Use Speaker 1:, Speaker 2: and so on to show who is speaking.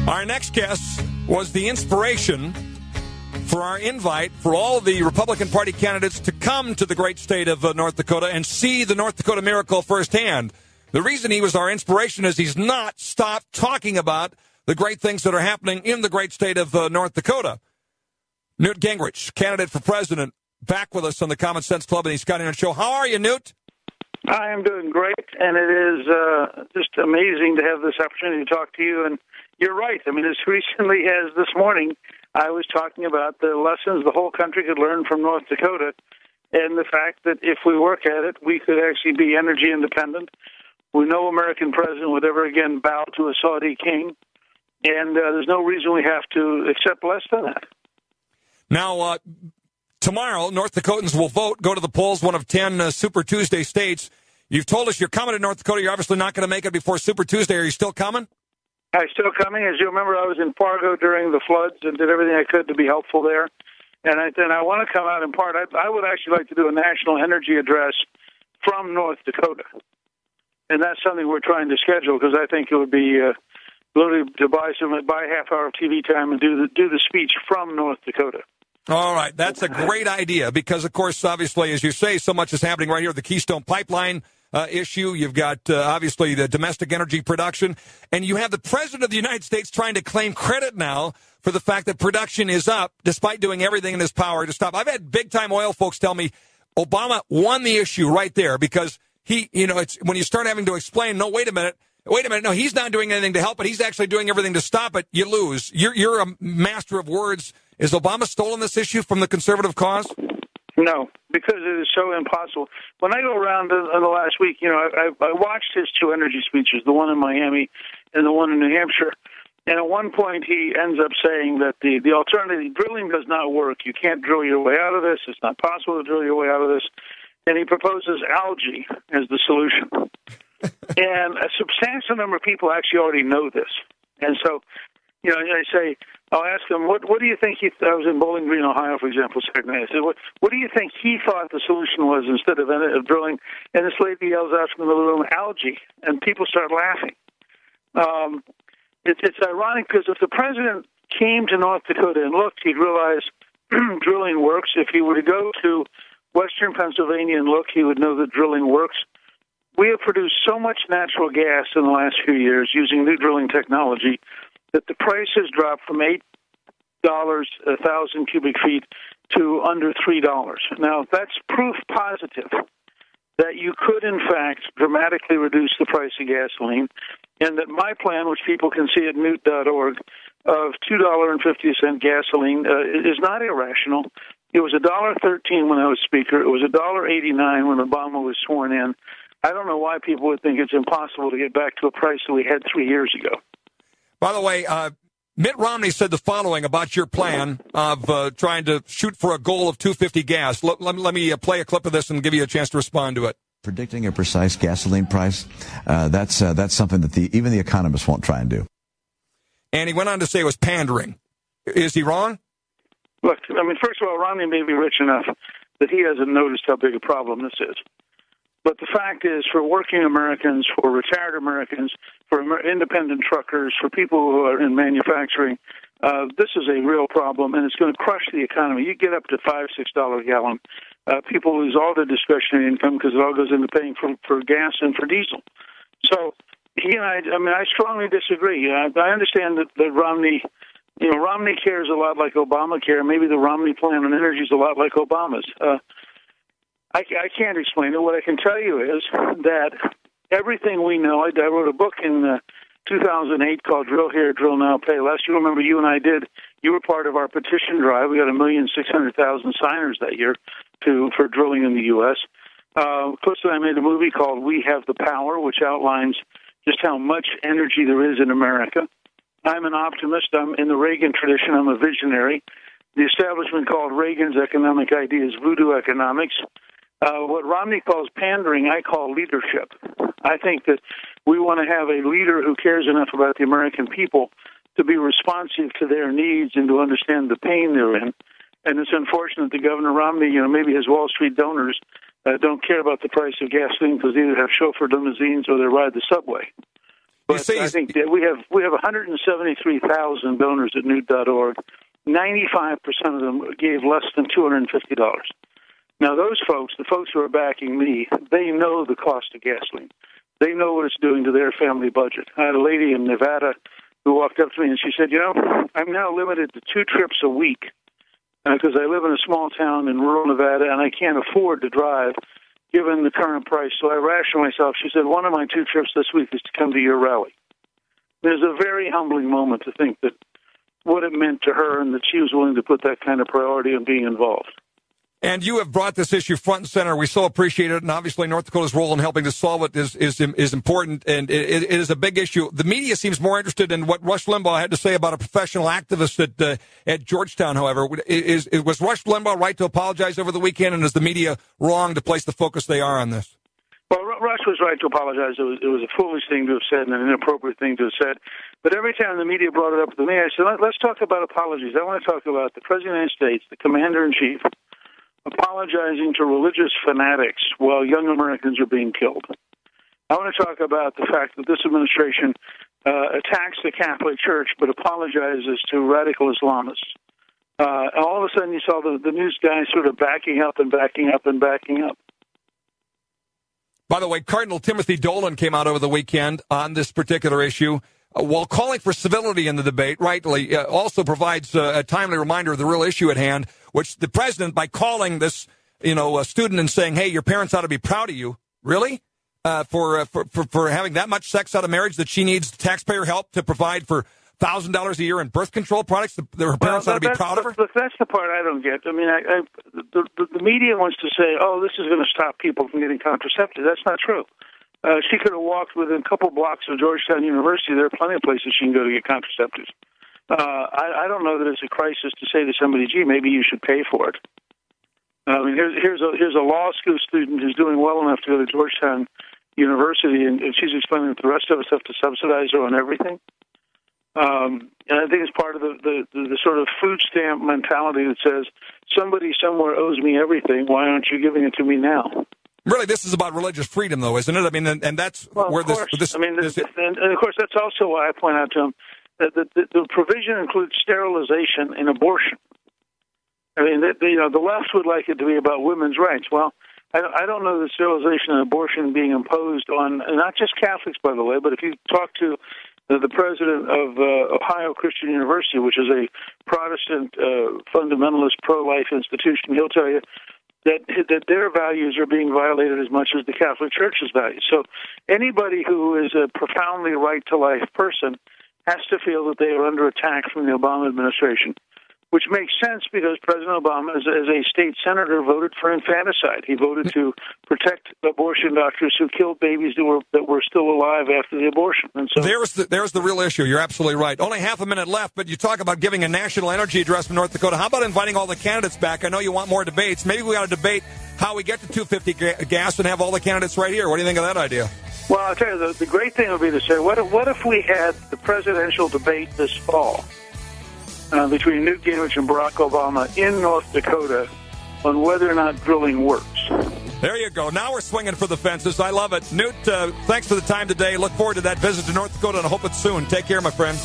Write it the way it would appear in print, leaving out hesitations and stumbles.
Speaker 1: Our next guest was the inspiration for our invite for all of the Republican Party candidates to come to the great state of North Dakota and see the North Dakota miracle firsthand. The reason he was our inspiration is he's not stopped talking about the great things that are happening in the great state of North Dakota. Newt Gingrich, candidate for president, back with us on the Common Sense Club and the Scott Hennen Show. How are you, Newt?
Speaker 2: I am doing great, and it is just amazing to have this opportunity to talk to you. And you're right. I mean, as recently as this morning, I was talking about the lessons the whole country could learn from North Dakota, and the fact that if we work at it, we could actually be energy independent. No American president would ever again bow to a Saudi king, and there's no reason we have to accept less than that.
Speaker 1: Now, tomorrow, North Dakotans will vote, go to the polls, one of 10 Super Tuesday states. You've told us you're coming to North Dakota. You're obviously not going to make it before Super Tuesday. Are you still coming?
Speaker 2: I'm still coming. As you remember, I was in Fargo during the floods and did everything I could to be helpful there. And I want to come out in part. I would actually like to do a national energy address from North Dakota. And that's something we're trying to schedule because I think it would be literally to buy a half hour of TV time and do the speech from North Dakota.
Speaker 1: All right. That's a great idea because, of course, obviously, as you say, so much is happening right here. The Keystone Pipeline issue. You've got, obviously, the domestic energy production. And you have the President of the United States trying to claim credit now for the fact that production is up despite doing everything in his power to stop. I've had big-time oil folks tell me Obama won the issue right there because he, it's when you start having to explain, no, wait a minute, no, he's not doing anything to help it. He's actually doing everything to stop it. You lose. You're a master of words. Is Obama stolen this issue from the conservative cause?
Speaker 2: No, because it is so impossible. When I go around in the last week, I watched his two energy speeches, the one in Miami and the one in New Hampshire. And at one point, he ends up saying that the alternative drilling does not work. You can't drill your way out of this. It's not possible to drill your way out of this. And he proposes algae as the solution. And a substantial number of people actually already know this. And so, I say, I'll ask him, what do you think I was in Bowling Green, Ohio, for example, Saturday night. I said, what do you think he thought the solution was instead of drilling? And this lady yells out from the middle of the room, algae. And people start laughing. It's ironic because if the president came to North Dakota and looked, he'd realize drilling works. If he were to go to western Pennsylvania and look, he would know that drilling works. We have produced so much natural gas in the last few years using new drilling technology that the price has dropped from $8 a thousand cubic feet to under $3. Now, that's proof positive that you could, in fact, dramatically reduce the price of gasoline, and that my plan, which people can see at newt.org, of $2.50 gasoline is not irrational. It was $1.13 when I was Speaker. It was $1.89 when Obama was sworn in. I don't know why people would think it's impossible to get back to a price that we had 3 years ago.
Speaker 1: By the way, Mitt Romney said the following about your plan of trying to shoot for a goal of $2.50 gas. Let me play a clip of this and give you a chance to respond to it.
Speaker 3: Predicting a precise gasoline price, that's something that even the economists won't try and do.
Speaker 1: And he went on to say it was pandering. Is he wrong?
Speaker 2: Look, first of all, Romney may be rich enough that he hasn't noticed how big a problem this is. But the fact is, for working Americans, for retired Americans, for independent truckers, for people who are in manufacturing, this is a real problem, and it's going to crush the economy. You get up to $5, $6 a gallon. People lose all their discretionary income because it all goes into paying for gas and for diesel. So he and I strongly disagree. I understand that Romney, Romney cares a lot like Obamacare. Maybe the Romney plan on energy is a lot like Obama's. I can't explain it. What I can tell you is that everything we know, I wrote a book in 2008 called Drill Here, Drill Now, Pay Less. You remember you and I you were part of our petition drive. We got 1,600,000 signers that year for drilling in the U.S. Close to that, I made a movie called We Have the Power, which outlines just how much energy there is in America. I'm an optimist. I'm in the Reagan tradition. I'm a visionary. The establishment called Reagan's economic ideas voodoo economics. What Romney calls pandering, I call leadership. I think that we want to have a leader who cares enough about the American people to be responsive to their needs and to understand the pain they're in. And it's unfortunate that Governor Romney, maybe his Wall Street donors don't care about the price of gasoline because they either have chauffeur limousines or they ride the subway. But I think that we have 173,000 donors at Newt.org. 95% of them gave less than $250. Now, those folks, the folks who are backing me, they know the cost of gasoline. They know what it's doing to their family budget. I had a lady in Nevada who walked up to me and she said, I'm now limited to 2 trips a week because I live in a small town in rural Nevada and I can't afford to drive given the current price. So I rationed myself. She said, one of my 2 trips this week is to come to your rally. There's a very humbling moment to think that what it meant to her and that she was willing to put that kind of priority on being involved.
Speaker 1: And you have brought this issue front and center. We so appreciate it. And obviously, North Dakota's role in helping to solve it is important. And it is a big issue. The media seems more interested in what Rush Limbaugh had to say about a professional activist at Georgetown, however. Was Rush Limbaugh right to apologize over the weekend? And is the media wrong to place the focus they are on this?
Speaker 2: Well, Rush was right to apologize. It was a foolish thing to have said and an inappropriate thing to have said. But every time the media brought it up to me, I said, let's talk about apologies. I want to talk about the President of the United States, the Commander-in-Chief, apologizing to religious fanatics while young Americans are being killed. I want to talk about the fact that this administration attacks the Catholic Church but apologizes to radical Islamists. All of a sudden you saw the news guys sort of backing up and backing up and backing up.
Speaker 1: By the way, Cardinal Timothy Dolan came out over the weekend on this particular issue. While calling for civility in the debate, rightly, also provides a timely reminder of the real issue at hand, which the president, by calling this, a student and saying, hey, your parents ought to be proud of you, really, for having that much sex out of marriage that she needs taxpayer help to provide for $1,000 a year in birth control products, her parents ought to be proud of her?
Speaker 2: Look, that's the part I don't get. I mean, the media wants to say, oh, this is going to stop people from getting contraceptives. That's not true. She could have walked within a couple blocks of Georgetown University. There are plenty of places she can go to get contraceptives. I don't know that it's a crisis to say to somebody, gee, maybe you should pay for it. I mean, here's a law school student who's doing well enough to go to Georgetown University, and she's explaining that the rest of us have to subsidize her on everything. And I think it's part of the sort of food stamp mentality that says, somebody somewhere owes me everything. Why aren't you giving it to me now?
Speaker 1: Really, this is about religious freedom, though, isn't it? I mean, and that's where this.
Speaker 2: I mean, and of course, that's also why I point out to him that the provision includes sterilization and abortion. I mean, the left would like it to be about women's rights. Well, I don't know that sterilization and abortion being imposed on not just Catholics, by the way, but if you talk to the president of Ohio Christian University, which is a Protestant fundamentalist pro-life institution, he'll tell you that their values are being violated as much as the Catholic Church's values. So anybody who is a profoundly right-to-life person has to feel that they are under attack from the Obama administration, which makes sense because President Obama, as a state senator, voted for infanticide. He voted to protect abortion doctors who killed babies that were still alive after the abortion. And so
Speaker 1: there's the real issue. You're absolutely right. Only half a minute left, but you talk about giving a national energy address from North Dakota. How about inviting all the candidates back? I know you want more debates. Maybe we ought to debate how we get to $2.50 gas and have all the candidates right here. What do you think of that idea?
Speaker 2: Well, I'll tell you, the great thing would be to say, what if we had the presidential debate this fall between Newt Gingrich and Barack Obama in North Dakota on whether or not drilling works.
Speaker 1: There you go. Now we're swinging for the fences. I love it. Newt, thanks for the time today. Look forward to that visit to North Dakota, and I hope it's soon. Take care, my friend.